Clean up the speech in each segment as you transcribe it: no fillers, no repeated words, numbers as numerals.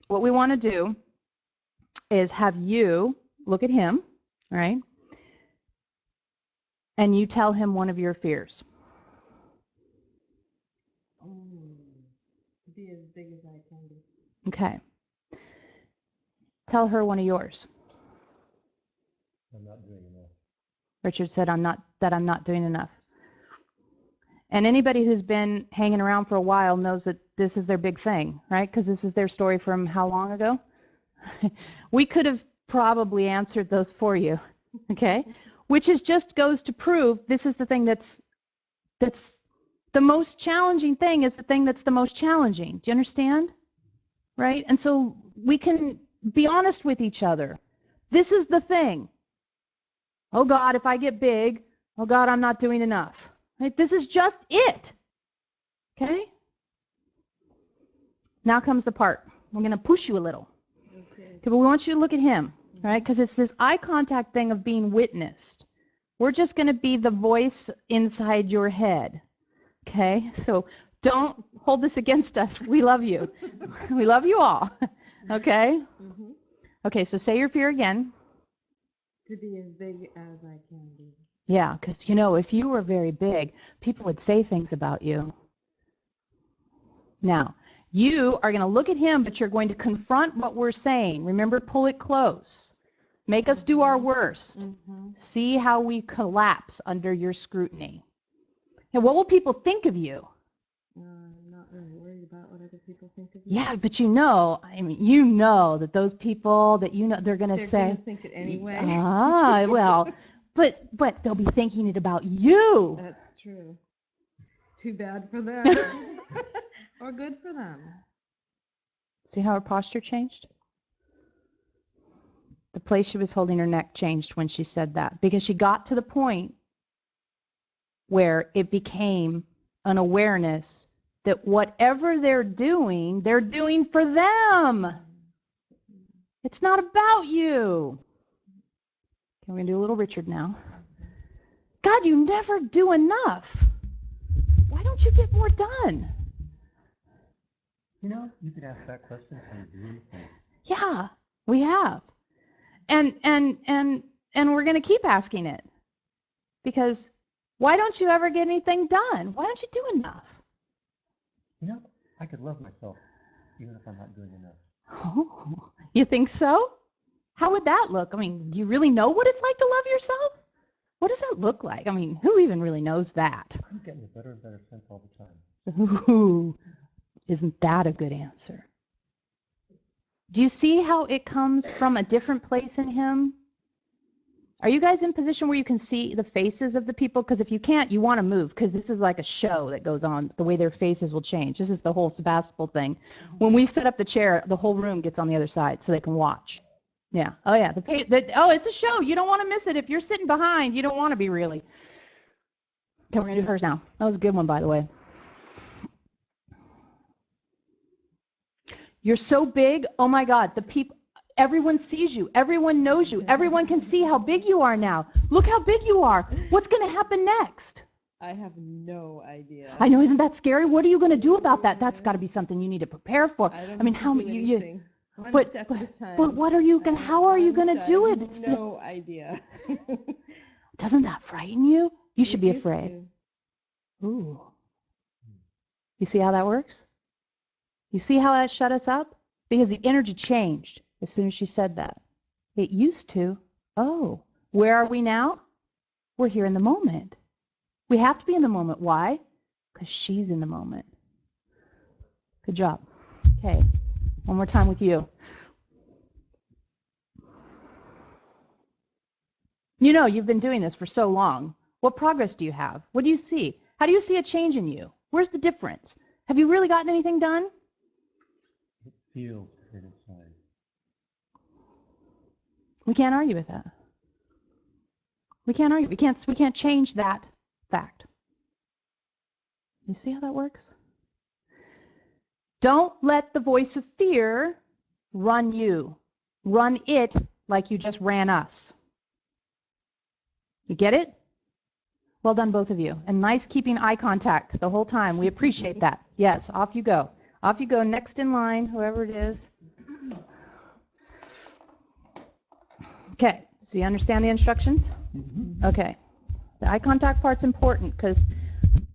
what we want to do is have you look at him, right? And you tell him one of your fears. To be as big as I can be. Okay. Tell her one of yours. I'm not doing enough. Richard said, I'm not doing enough. And anybody who's been hanging around for a while knows that this is their big thing, right? Because this is their story from how long ago? We could have probably answered those for you, okay? Which is just goes to prove this is the thing that's the most challenging thing is the thing that's the most challenging. Do you understand? Right? And so we can be honest with each other. This is the thing. Oh, God, if I get big, oh, God, I'm not doing enough. Right? This is just it. Okay? Now comes the part. I'm going to push you a little. Okay, but we want you to look at him, right? Because it's this eye contact thing of being witnessed. We're just going to be the voice inside your head. Okay? So don't hold this against us. We love you. We love you all. Okay? Mm-hmm. Okay, so say your fear again. To be as big as I can be. Yeah, because, you know, if you were very big, people would say things about you. Now, you are going to look at him, but you're going to confront what we're saying. Remember, pull it close. Make us do our worst. Mm-hmm. See how we collapse under your scrutiny. And what will people think of you? I'm not really worried about what other people think of you. Yeah, but you know, I mean, you know that those people that you know, they're going to say. They're going to think it anyway. Ah, well, but they'll be thinking it about you. That's true. Too bad for them. Or good for them. See how her posture changed? The place she was holding her neck changed when she said that, because she got to the point where it became an awareness that whatever they're doing for them. It's not about you. Okay, we're going to do a little Richard now. God, you never do enough. Why don't you get more done? You know, you could ask that question to really things. Yeah, we have. And we're going to keep asking it. Because why don't you ever get anything done? Why don't you do enough? You know, I could love myself even if I'm not doing enough. Oh, you think so? How would that look? I mean, do you really know what it's like to love yourself? What does that look like? I mean, who even really knows that? I'm getting a better and better sense all the time. Ooh, isn't that a good answer? Do you see how it comes from a different place in him? Are you guys in a position where you can see the faces of the people? Because if you can't, you want to move, because this is like a show that goes on, the way their faces will change. This is the whole Sebastopol thing. When we set up the chair, the whole room gets on the other side so they can watch. Yeah. Oh, yeah. Oh, it's a show. You don't want to miss it. If you're sitting behind, you don't want to be really. Okay, we're going to do hers now. That was a good one, by the way. You're so big. Oh, my God. Everyone sees you. Everyone knows you. Everyone can see how big you are now. Look how big you are. What's going to happen next? I have no idea. I know. Isn't that scary? What are you going to do about that? That's got to be something you need to prepare for. I mean, how many you but what are you going to, how are you going to do it? No idea. Doesn't that frighten you? You should be afraid. Ooh. You see how that works? You see how that shut us up? Because the energy changed as soon as she said that. It used to. Oh, where are we now? We're here in the moment. We have to be in the moment. Why? Because she's in the moment. Good job. Okay. One more time with you. You know, you've been doing this for so long. What progress do you have? What do you see? How do you see a change in you? Where's the difference? Have you really gotten anything done? It feels good inside. We can't argue with that. We can't argue. We can't change that fact. You see how that works? Don't let the voice of fear run you. Run it like you just ran us. You get it? Well done, both of you. And nice keeping eye contact the whole time. We appreciate that. Yes, off you go. Off you go. Next in line, whoever it is. Okay, so you understand the instructions? Okay. The eye contact part's important because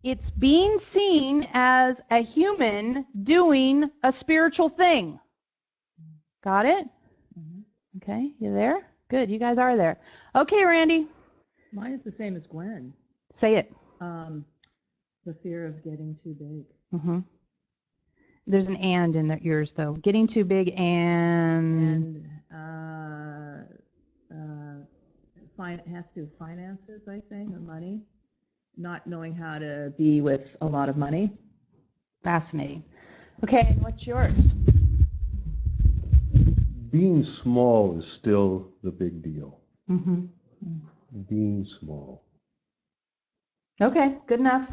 it's being seen as a human doing a spiritual thing. Got it? Okay, you there? Good, you guys are there. Okay, Randy, Mine is the same as Gwen. say it. The fear of getting too big. There's an and in yours, though. Getting too big and... It has to do with finances, I think, or money. Not knowing how to be with a lot of money. Fascinating. Okay, and what's yours? Being small is still the big deal. Being small. Okay, good enough.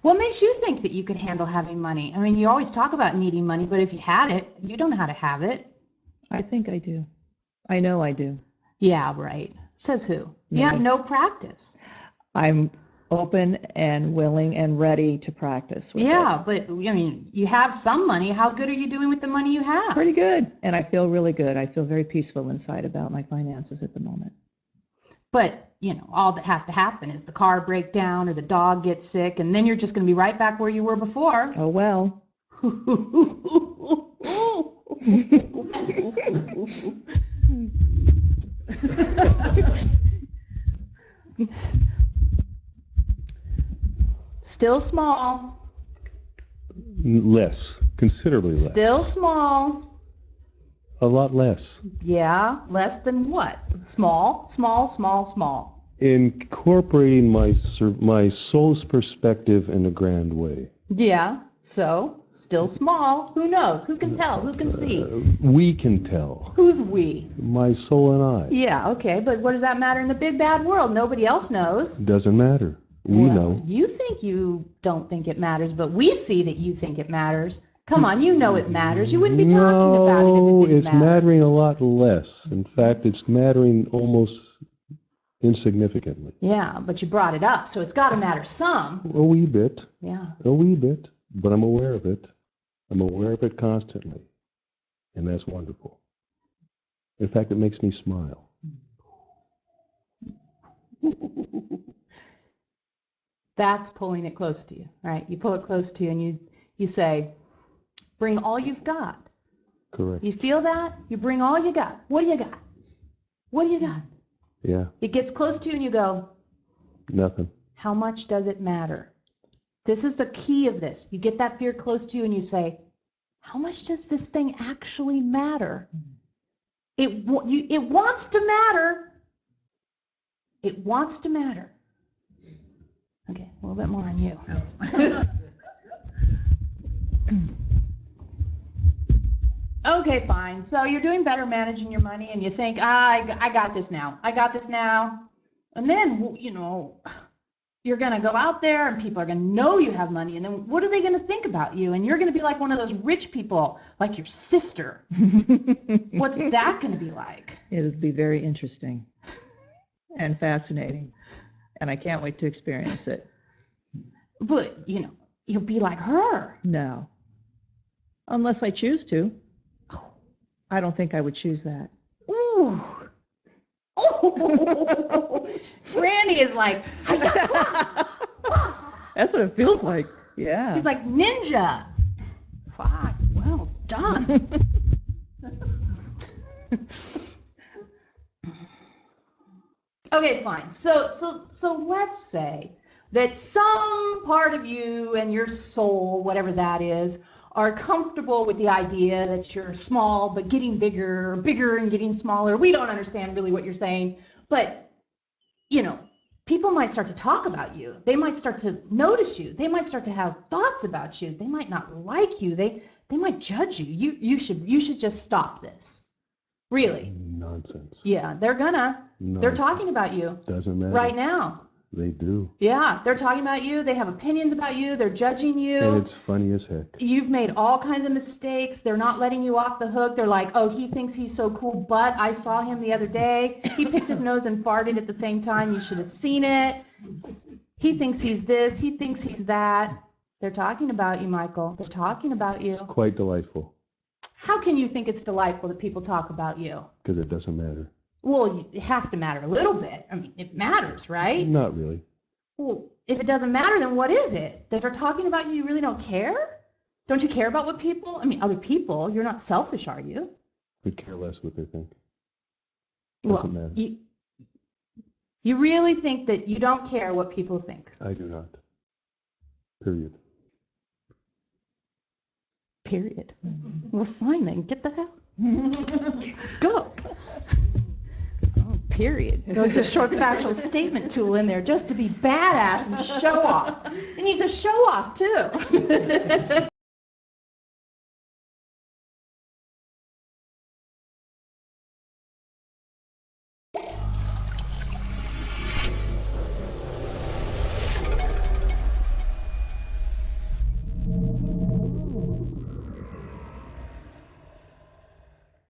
What makes you think that you could handle having money? I mean, you always talk about needing money, but if you had it, you don't know how to have it. I think I do. I know I do. Yeah, right. Says who? You have Me. no practice. I'm open and willing and ready to practice with Yeah, but I mean, you have some money. How good are you doing with the money you have? Pretty good. And I feel really good. I feel very peaceful inside about my finances at the moment. But, you know, all that has to happen is the car break down or the dog gets sick, and then you're just going to be right back where you were before. Oh, well. Still small. Less. Considerably less. Still small. A lot less. Yeah, less than what? Small, small, small, small. Incorporating my soul's perspective in a grand way. Yeah, so still small. Who knows? Who can tell? Who can see? We can tell. Who's we? My soul and I. Yeah, okay, but what does that matter in the big bad world? Nobody else knows. Doesn't matter. We Well, know. You think you don't think it matters, but we see that you think it matters. Come on, you know it matters. You wouldn't be talking about it if it didn't it's matter. mattering a lot less. In fact, it's mattering almost insignificantly. Yeah, but you brought it up, so it's got to matter some. A wee bit. Yeah. A wee bit. But I'm aware of it. I'm aware of it constantly. And that's wonderful. In fact, it makes me smile. That's pulling it close to you, right? You pull it close to you and you say, bring all you've got. Correct. You feel that? You bring all you got. What do you got? What do you got? Yeah. It gets close to you and you go, Nothing. how much does it matter? This is the key of this. You get that fear close to you and you say, how much does this thing actually matter? It wants to matter. It wants to matter. Okay, a little bit more on you. Okay, fine. So you're doing better managing your money and you think, I got this now. I got this now. And then, you know, you're going to go out there and people are going to know you have money. And then what are they going to think about you? And you're going to be like one of those rich people, like your sister. What's that going to be like? It'll be very interesting and fascinating. And I can't wait to experience it. But, you know, you'll be like her. No. Unless I choose to. I don't think I would choose that. Ooh. Oh. Randy is like, That's what it feels like. Yeah. she's like ninja. Fuck, well done. Okay, fine. So let's say that some part of you and your soul, whatever that is, are comfortable with the idea that you're small but getting bigger, bigger and getting smaller. We don't understand really what you're saying, but, you know, people might start to talk about you. They might start to notice you. They might start to have thoughts about you. They might not like you. They might judge you. You should just stop this. Really. Nonsense. Yeah, they're gonna. They're Nonsense. talking about you Doesn't matter. right now. They do. Yeah, they're talking about you. They have opinions about you. They're judging you. And it's funny as heck. You've made all kinds of mistakes. They're not letting you off the hook. They're like, oh, he thinks he's so cool, but I saw him the other day. He picked his nose and farted at the same time. You should have seen it. He thinks he's this. He thinks he's that. They're talking about you, Michael. They're talking about you. It's quite delightful. How can you think it's delightful that people talk about you? Because it doesn't matter. Well, it has to matter a little bit. I mean, it matters, right? Not really. Well, if it doesn't matter, then what is it? That they're talking about you, you really don't care? Don't you care about what people, other people, you're not selfish, are you? Could care less what they think. Well, Doesn't matter. You really think that you don't care what people think? I do not. Period. Period. Well, fine then. Get the hell. Go. Oh, period. Goes the short factual statement tool in there just to be badass and show off. It needs a show off, too.